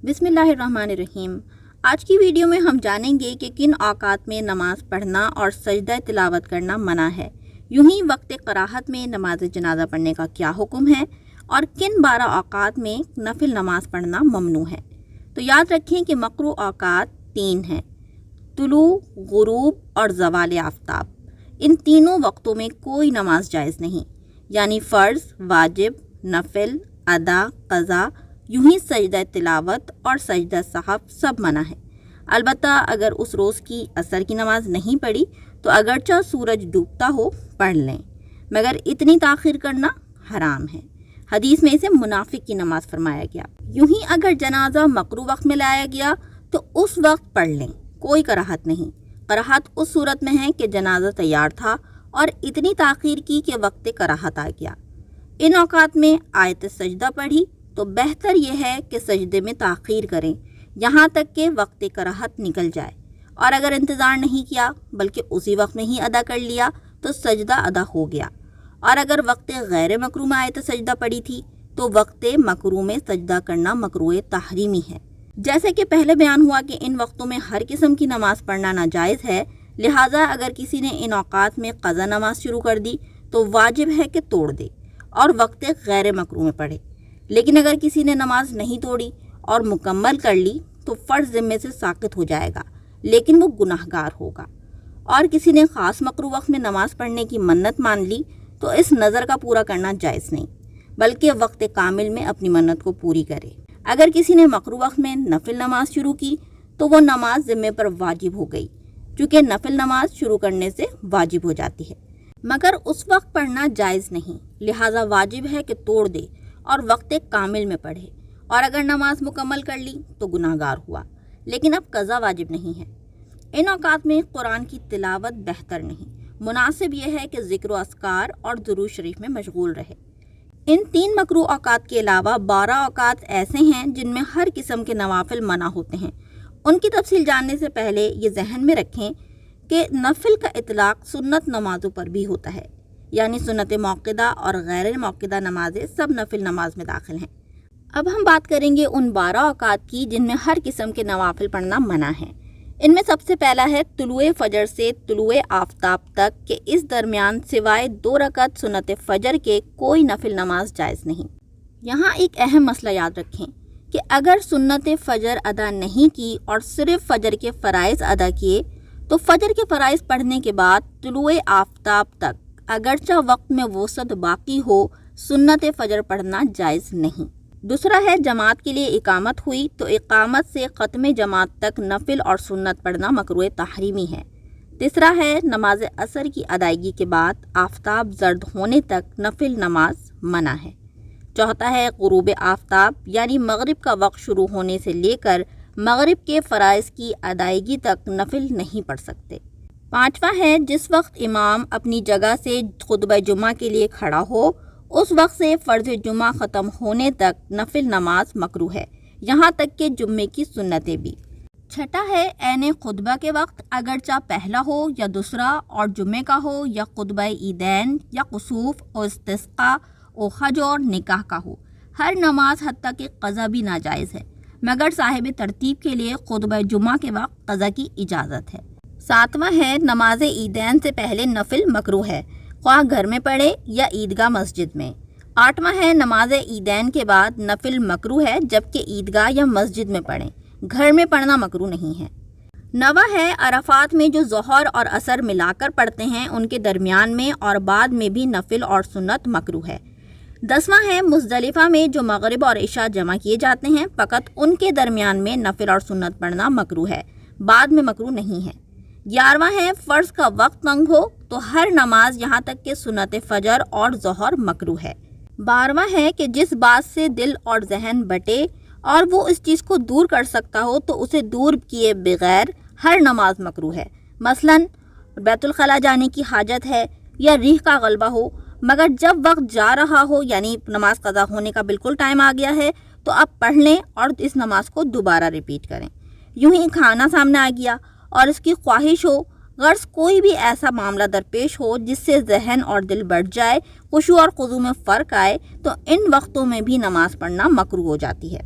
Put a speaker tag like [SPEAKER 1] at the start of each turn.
[SPEAKER 1] بسم اللہ الرحمن الرحیم۔ آج کی ویڈیو میں ہم جانیں گے کہ کن اوقات میں نماز پڑھنا اور سجدہ تلاوت کرنا منع ہے، یوں ہی وقت کراہت میں نماز جنازہ پڑھنے کا کیا حکم ہے، اور کن 12 اوقات میں نفل نماز پڑھنا ممنوع ہے۔ تو یاد رکھیں کہ مکروہ اوقات 3 ہیں: طلوع، غروب اور زوال آفتاب۔ ان تینوں وقتوں میں کوئی نماز جائز نہیں، یعنی فرض، واجب، نفل، ادا، قضا، یوں ہی سجدہ تلاوت اور سجدہ سہو سب منع ہے۔ البتہ اگر اس روز کی عصر کی نماز نہیں پڑھی تو اگرچہ سورج ڈوبتا ہو پڑھ لیں، مگر اتنی تاخیر کرنا حرام ہے۔ حدیث میں اسے منافق کی نماز فرمایا گیا۔ یوں ہی اگر جنازہ مکروہ وقت میں لایا گیا تو اس وقت پڑھ لیں، کوئی کراہت نہیں۔ کراہت اس صورت میں ہے کہ جنازہ تیار تھا اور اتنی تاخیر کی کہ وقت کراہت آ گیا۔ ان اوقات میں آیت سجدہ پڑھی تو بہتر یہ ہے کہ سجدے میں تاخیر کریں یہاں تک کہ وقت کراہت نکل جائے، اور اگر انتظار نہیں کیا بلکہ اسی وقت میں ہی ادا کر لیا تو سجدہ ادا ہو گیا۔ اور اگر وقت غیر مکروہ میں آیت سجدہ پڑی تھی تو وقت مکروہ میں سجدہ کرنا مکروہ تحریمی ہے۔ جیسے کہ پہلے بیان ہوا کہ ان وقتوں میں ہر قسم کی نماز پڑھنا ناجائز ہے، لہٰذا اگر کسی نے ان اوقات میں قضا نماز شروع کر دی تو واجب ہے کہ توڑ دے اور وقت غیر مکروہ میں پڑھے۔ لیکن اگر کسی نے نماز نہیں توڑی اور مکمل کر لی تو فرض ذمے سے ساقط ہو جائے گا، لیکن وہ گناہگار ہوگا۔ اور کسی نے خاص مکروہ وقت میں نماز پڑھنے کی منت مان لی تو اس نظر کا پورا کرنا جائز نہیں، بلکہ وقت کامل میں اپنی منت کو پوری کرے۔ اگر کسی نے مکروہ وقت میں نفل نماز شروع کی تو وہ نماز ذمے پر واجب ہو گئی، چونکہ نفل نماز شروع کرنے سے واجب ہو جاتی ہے، مگر اس وقت پڑھنا جائز نہیں، لہٰذا واجب ہے کہ توڑ دے اور وقت کامل میں پڑھے۔ اور اگر نماز مکمل کر لی تو گناہگار ہوا، لیکن اب قضا واجب نہیں ہے۔ ان اوقات میں قرآن کی تلاوت بہتر نہیں، مناسب یہ ہے کہ ذکر و اذکار اور درود شریف میں مشغول رہے۔ ان 3 مکروہ اوقات کے علاوہ 12 اوقات ایسے ہیں جن میں ہر قسم کے نوافل منع ہوتے ہیں۔ ان کی تفصیل جاننے سے پہلے یہ ذہن میں رکھیں کہ نفل کا اطلاق سنت نمازوں پر بھی ہوتا ہے، یعنی سنت موقدہ اور غیر موقدہ نمازیں سب نفل نماز میں داخل ہیں۔ اب ہم بات کریں گے ان 12 اوقات کی جن میں ہر قسم کے نوافل پڑھنا منع ہے۔ ان میں سب سے پہلا ہے طلوع فجر سے طلوع آفتاب تک، کہ اس درمیان سوائے 2 رکعت سنت فجر کے کوئی نفل نماز جائز نہیں۔ یہاں ایک اہم مسئلہ یاد رکھیں کہ اگر سنت فجر ادا نہیں کی اور صرف فجر کے فرائض ادا کیے تو فجر کے فرائض پڑھنے کے بعد طلوع آفتاب تک اگرچہ وقت میں وسعت باقی ہو، سنت فجر پڑھنا جائز نہیں۔ دوسرا ہے جماعت کے لیے اقامت ہوئی تو اقامت سے ختم جماعت تک نفل اور سنت پڑھنا مکروہ تحریمی ہے۔ تیسرا ہے نماز عصر کی ادائیگی کے بعد آفتاب زرد ہونے تک نفل نماز منع ہے۔ چوتھا ہے غروب آفتاب، یعنی مغرب کا وقت شروع ہونے سے لے کر مغرب کے فرائض کی ادائیگی تک نفل نہیں پڑھ سکتے۔ پانچواں ہے جس وقت امام اپنی جگہ سے خطبہ جمعہ کے لیے کھڑا ہو اس وقت سے فرض جمعہ ختم ہونے تک نفل نماز مکروہ ہے، یہاں تک کہ جمعے کی سنتیں بھی۔ چھٹا ہے عین خطبہ کے وقت، اگرچہ پہلا ہو یا دوسرا، اور جمعے کا ہو یا خطبہ عیدین یا کسوف اور استسقاء اور حج اور نکاح کا ہو، ہر نماز حتیٰ کہ قضا بھی ناجائز ہے، مگر صاحب ترتیب کے لیے خطبہ جمعہ کے وقت قضا کی اجازت ہے۔ ساتواں ہے نماز عیدین سے پہلے نفل مکروہ ہے، خواہ گھر میں پڑھے یا عیدگاہ مسجد میں۔ آٹھواں ہے نماز عیدین کے بعد نفل مکروہ ہے، جبکہ عیدگاہ یا مسجد میں پڑھیں، گھر میں پڑھنا مکروہ نہیں ہے۔ نواں ہے عرفات میں جو ظہر اور عصر ملا کر پڑھتے ہیں ان کے درمیان میں اور بعد میں بھی نفل اور سنت مکروہ ہے۔ 10واں ہے مزدلفہ میں جو مغرب اور عشاء جمع کیے جاتے ہیں، فقط ان کے درمیان میں نفل اور سنت پڑھنا مکروہ ہے، بعد میں مکروہ نہیں ہے۔ 11واں ہے فرض کا وقت تنگ ہو تو ہر نماز یہاں تک کہ سنت فجر اور ظہر مکروہ ہے۔ 12واں ہے کہ جس بات سے دل اور ذہن بٹے اور وہ اس چیز کو دور کر سکتا ہو تو اسے دور کیے بغیر ہر نماز مکروہ ہے، مثلاً بیت الخلاء جانے کی حاجت ہے یا ریح کا غلبہ ہو، مگر جب وقت جا رہا ہو یعنی نماز قضا ہونے کا بالکل ٹائم آ گیا ہے تو آپ پڑھ لیں اور اس نماز کو دوبارہ ریپیٹ کریں۔ یوں ہی کھانا سامنے آ گیا اور اس کی خواہش ہو، غرض کوئی بھی ایسا معاملہ درپیش ہو جس سے ذہن اور دل بڑھ جائے، خشوع اور خضوع میں فرق آئے، تو ان وقتوں میں بھی نماز پڑھنا مکروہ ہو جاتی ہے۔